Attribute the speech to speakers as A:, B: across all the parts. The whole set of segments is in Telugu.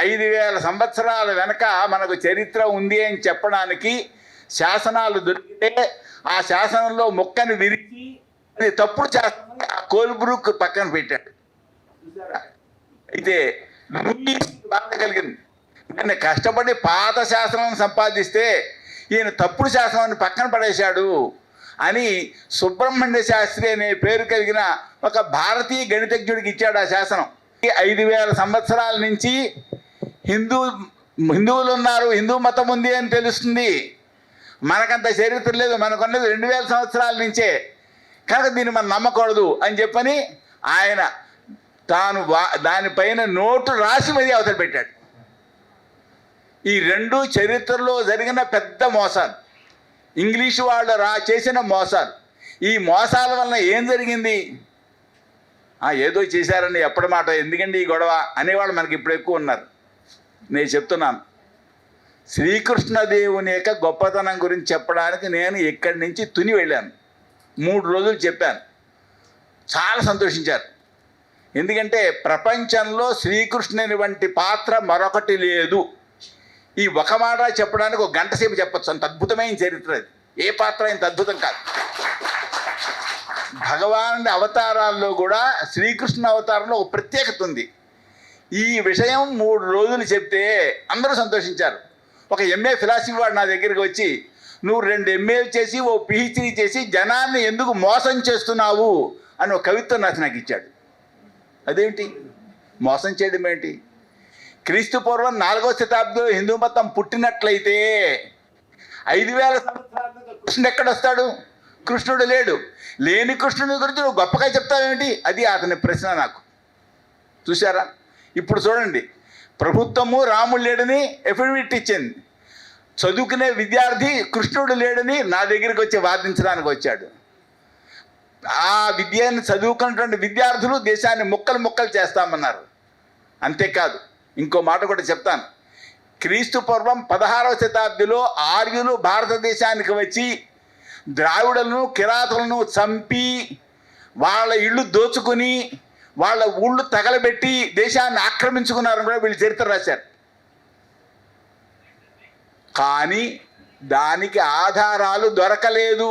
A: 5000 సంవత్సరాల వెనక మనకు చరిత్ర ఉంది అని చెప్పడానికి శాసనాలు దొరికితే ఆ శాసనంలో మొక్కను విరిచి అది తప్పుడు శాసనం ఆ కోల్బ్రూక్ పక్కన పెట్టాడు. అయితే బాధ కలిగింది. నేను కష్టపడి పాత శాసనం సంపాదిస్తే ఈయన తప్పుడు శాసనాన్ని పక్కన పడేశాడు అని సుబ్రహ్మణ్య శాస్త్రి అనే పేరు కలిగిన ఒక భారతీయ గణితజ్ఞుడికి ఇచ్చాడు ఆ శాసనం. 5000 సంవత్సరాల నుంచి హిందువులు ఉన్నారు, హిందూ మతం ఉంది అని తెలుస్తుంది. మనకంత చరిత్ర లేదు, మనకున్నది 2000 సంవత్సరాల నుంచే, కనుక దీన్ని మనం నమ్మకూడదు అని చెప్పని ఆయన తాను దానిపైన నోటు రాసి మరీ అవతల పెట్టాడు. ఈ రెండు చరిత్రలో జరిగిన పెద్ద మోసాలు, ఇంగ్లీషు వాళ్ళు చేసిన మోసాలు. ఈ మోసాల వలన ఏం జరిగింది? ఏదో చేశారని ఎప్పటి మాట, ఎందుకండి ఈ గొడవ అనేవాళ్ళు మనకి ఇప్పుడు ఎక్కువ ఉన్నారు. నేను చెప్తున్నాను, శ్రీకృష్ణదేవుని యొక్క గొప్పతనం గురించి చెప్పడానికి నేను ఇక్కడి నుంచి తుని వెళ్ళాను. 3 రోజులు చెప్పాను. చాలా సంతోషించారు. ఎందుకంటే ప్రపంచంలో శ్రీకృష్ణుని వంటి పాత్ర మరొకటి లేదు. ఈ ఒక మాట చెప్పడానికి 1 గంట సేపు చెప్పచ్చు, అంత అద్భుతమైన చరిత్ర అది. ఏ పాత్ర ఇంత అద్భుతం కాదు. భగవానుడి అవతారాల్లో కూడా శ్రీకృష్ణ అవతారంలో ఒక ప్రత్యేకత ఉంది. ఈ విషయం 3 రోజులు చెప్తే అందరూ సంతోషించారు. ఒక ఎంఏ ఫిలాసఫీ వాడు నా దగ్గరికి వచ్చి, నువ్వు 2 ఎంఏలు చేసి ఓ పిహెచ్డీ చేసి జనాన్ని ఎందుకు మోసం చేస్తున్నావు అని ఒక కవిత్వం రాసి నాకు ఇచ్చాడు. అదేంటి మోసం చేయడం ఏంటి? క్రీస్తు పూర్వం 4వ శతాబ్దంలో హిందూ మతం పుట్టినట్లయితే 5000 సంవత్సరాల కృష్ణుడు ఎక్కడొస్తాడు? కృష్ణుడు లేడు. లేని కృష్ణుడి గురించి నువ్వు గొప్పగా చెప్తావేంటి? అది అతని ప్రశ్న నాకు. చూసారా? ఇప్పుడు చూడండి, ప్రభుత్వము రాముడు లేడని ఎఫిడవిట్ ఇచ్చింది. చదువుకునే విద్యార్థి కృష్ణుడు లేడని నా దగ్గరికి వచ్చి వాదించడానికి వచ్చాడు. ఆ విద్యను చదువుకున్నటువంటి విద్యార్థులు దేశాన్ని ముక్కలు చేస్తామన్నారు. అంతేకాదు, ఇంకో మాట కూడా చెప్తాను. క్రీస్తు పూర్వం 16వ శతాబ్దిలో ఆర్యులు భారతదేశానికి వచ్చి ద్రావిడులను కిరాతులను చంపి వాళ్ళ ఇళ్ళు దోచుకుని వాళ్ళ ఊళ్ళు తగలబెట్టి దేశాన్ని ఆక్రమించుకున్నారని కూడా వీళ్ళు చరిత్ర రాశారు. కానీ దానికి ఆధారాలు దొరకలేదు.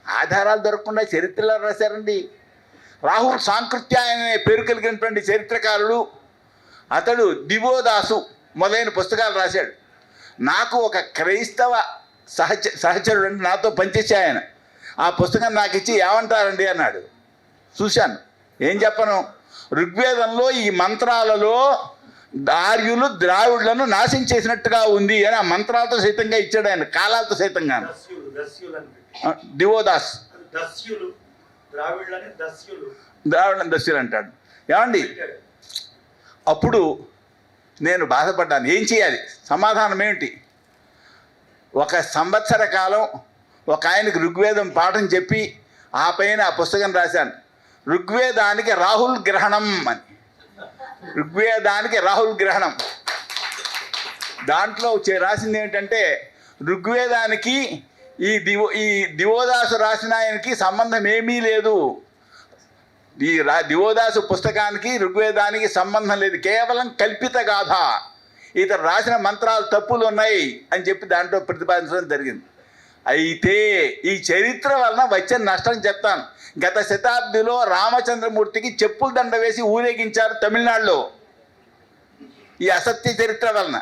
A: ఆధారాలు దొరకకుండా చరిత్రలో రాశారండి. రాహుల్ సాంకృత్య అనే పేరు కలిగినటువంటి చరిత్రకారుడు, అతడు దివోదాసు మొదలైన పుస్తకాలు రాశాడు. నాకు ఒక క్రైస్తవ సహచరుడు అంటే నాతో పనిచేసే ఆయన ఆ పుస్తకం నాకు ఇచ్చి ఏమంటారండి అన్నాడు. చూశాను, ఏం చెప్పను. ఋగ్వేదంలో ఈ మంత్రాలలో ఆర్యులు ద్రావిడులను నాశనం చేసినట్టుగా ఉంది అని ఆ మంత్రాలతో సైతంగా ఇచ్చాడు ఆయన, కాలాలతో సైతంగా. దివోదాస్ ద్రావిడులను దస్యులు అంటాడు. ఏమండి, అప్పుడు నేను బాధపడ్డాను. ఏం చేయాలి? సమాధానం ఏమిటి? 1 సంవత్సర కాలం ఒక ఆయనకి ఋగ్వేదం పాఠం చెప్పి ఆ పైన ఆ పుస్తకం రాశాను. ఋగ్వేదానికి రాహుల్ గ్రహణం అని. ఋగ్వేదానికి రాహుల్ గ్రహణం. దాంట్లో రాసింది ఏమిటంటే, ఋగ్వేదానికి ఈ దివోదాసు రాసిన ఆయనకి సంబంధం ఏమీ లేదు. ఈ దివోదాసు పుస్తకానికి ఋగ్వేదానికి సంబంధం లేదు, కేవలం కల్పిత గాథ. ఇతను రాసిన మంత్రాలు తప్పులు ఉన్నాయి అని చెప్పి దాంట్లో ప్రతిపాదించడం జరిగింది. అయితే ఈ చరిత్ర వలన వచ్చే నష్టం చెప్తాను. గత శతాబ్దిలో రామచంద్రమూర్తికి చెప్పుల దండ వేసి ఊరేగించారు తమిళనాడులో. ఈ అసత్య చరిత్ర వలన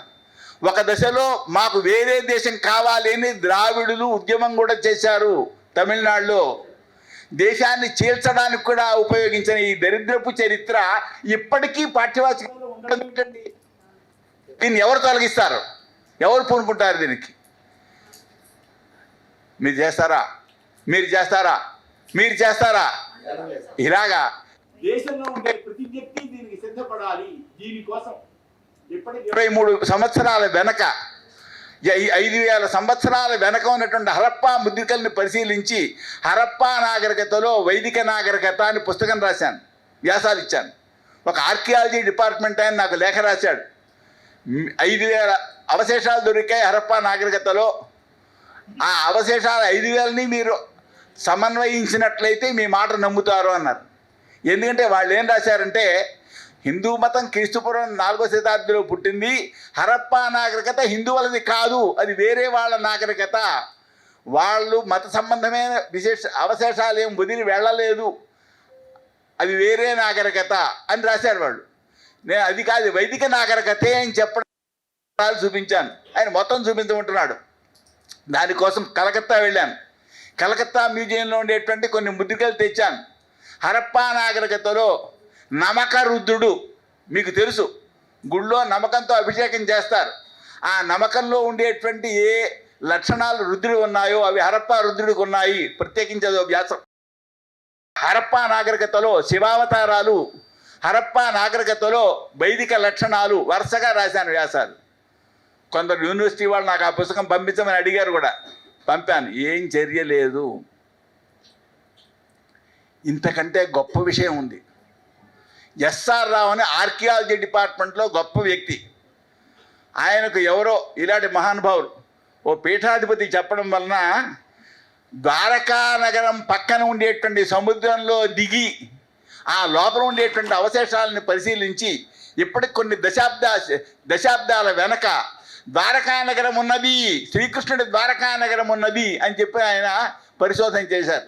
A: ఒక దశలో మాకు వేరే దేశం కావాలి అని ద్రావిడులు ఉద్యమం కూడా చేశారు తమిళనాడులో. దేశాన్ని చీల్చడానికి కూడా ఉపయోగించిన ఈ దరిద్రపు చరిత్ర ఇప్పటికీ పాఠ్యవాచకంలో ఉండడం ఏంటండి? దీన్ని ఎవరు తొలగిస్తారు? ఎవరు పూనుకుంటారు దీనికి? మీరు చేస్తారా? మీరు చేస్తారా? మీరు చేస్తారా? ఇలాగా దేశంలో ఉండే ప్రతి వ్యక్తి దీనికి సిద్ధపడాలి. దీనికోసం ఇప్పటికి 23 సంవత్సరాల వెనక 5000 సంవత్సరాల వెనక ఉన్నటువంటి హరప్పా ముద్రికల్ని పరిశీలించి హరప్పా నాగరికతలో వైదిక నాగరికత అని పుస్తకం రాశాను, వ్యాసాలు ఇచ్చాను. ఒక ఆర్కియాలజీ డిపార్ట్మెంట్ ఆయన నాకు లేఖ రాశాడు. 5000 అవశేషాలు దొరికాయి హరప్పా నాగరికతలో. ఆ అవశేషాలు 5000ని మీరు సమన్వయించినట్లయితే మీ మాట నమ్ముతారు అన్నారు. ఎందుకంటే వాళ్ళు ఏం రాశారంటే, హిందూ మతం క్రీస్తుపురం 4వ శతాబ్దిలో పుట్టింది. హరప్పా నాగరికత హిందువులది కాదు, అది వేరే వాళ్ళ నాగరికత. వాళ్ళు మత సంబంధమైన అవశేషాలు ఏం వదిలి వెళ్ళలేదు, అది వేరే నాగరికత అని రాశారు వాళ్ళు. నేను అది కాదు వైదిక నాగరికతే అని చెప్పడం చూపించాను. ఆయన మొత్తం చూపించమంటున్నాడు. దానికోసం కలకత్తా వెళ్ళాను. కలకత్తా మ్యూజియంలో ఉండేటువంటి కొన్ని ముద్రికలు తెచ్చాను. హరప్పా నాగరికతలో నమక రుద్రుడు మీకు తెలుసు, గుళ్ళో నమకంతో అభిషేకం చేస్తారు. ఆ నమకంలో ఉండేటువంటి ఏ లక్షణాలు రుద్రుడు ఉన్నాయో అవి హరప్పా రుద్రుడికి ఉన్నాయి. ప్రత్యేకించి అదో వ్యాసం. హరప్పా నాగరికతలో శివావతారాలు, హరప్పా నాగరికతలో వైదిక లక్షణాలు వరుసగా రాశాను వ్యాసాలు. కొందరు యూనివర్సిటీ వాళ్ళు నాకు ఆ పుస్తకం పంపించమని అడిగారు కూడా, పంపాను. ఏం చర్య లేదు. ఇంతకంటే గొప్ప విషయం ఉంది. ఎస్ఆర్ రావు అని ఆర్కియాలజీ డిపార్ట్మెంట్లో గొప్ప వ్యక్తి. ఆయనకు ఎవరో ఇలాంటి మహానుభావులు ఓ పీఠాధిపతి చెప్పడం వలన ద్వారకా నగరం పక్కన ఉండేటువంటి సముద్రంలో దిగి ఆ లోపల ఉండేటువంటి అవశేషాలను పరిశీలించి ఇప్పటికి కొన్ని దశాబ్దాల వెనక ద్వారకా నగరం ఉన్నది, శ్రీకృష్ణుడి ద్వారకా నగరం ఉన్నది అని చెప్పి ఆయన పరిశోధన చేశారు.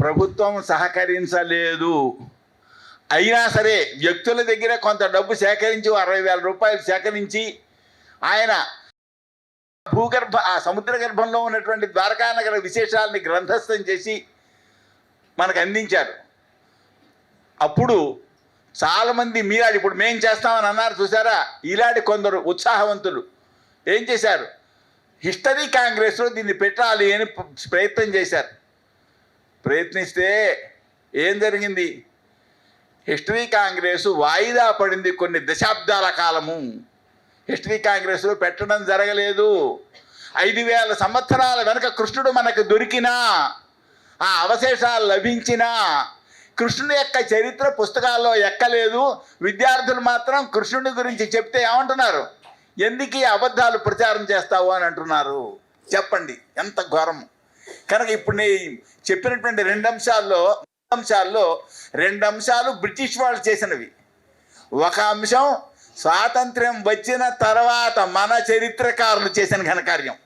A: ప్రభుత్వం సహకరించలేదు. అయినా సరే వ్యక్తుల దగ్గర కొంత డబ్బు సేకరించి 60,000 రూపాయలు సేకరించి ఆయన ఆ సముద్ర గర్భంలో ఉన్నటువంటి ద్వారకా నగర విశేషాలని గ్రంథస్థం చేసి మనకు అందించారు. అప్పుడు చాలామంది మీలాడి ఇప్పుడు మేం చేస్తామని అన్నారు చూసారా, ఇలాంటి కొందరు ఉత్సాహవంతులు ఏం చేశారు, హిస్టరీ కాంగ్రెస్లో దీన్ని పెట్టాలి అని ప్రయత్నం చేశారు. ప్రయత్నిస్తే ఏం జరిగింది, హిస్టరీ కాంగ్రెస్ వాయిదా పడింది కొన్ని దశాబ్దాల కాలము. హిస్టరీ కాంగ్రెస్లో పెట్టడం జరగలేదు. 5,000 సంవత్సరాల వెనక కృష్ణుడు మనకు దొరికినా, ఆ అవశేషాలు లభించినా కృష్ణుని యొక్క చరిత్ర పుస్తకాల్లో ఎక్కలేదు. విద్యార్థులు మాత్రం కృష్ణుడి గురించి చెప్తే ఏమంటున్నారు, ఎందుకు ఈ అబద్ధాలు ప్రచారం చేస్తావు అని అంటున్నారు. చెప్పండి ఎంత ఘోరం. కనుక ఇప్పుడు నేను చెప్పినటువంటి 2 అంశాలు బ్రిటిష్ వాళ్ళు చేసినవి. ఒక అంశం స్వాతంత్ర్యం వచ్చిన తర్వాత మన చరిత్రకారులు చేసిన ఘనకార్యం.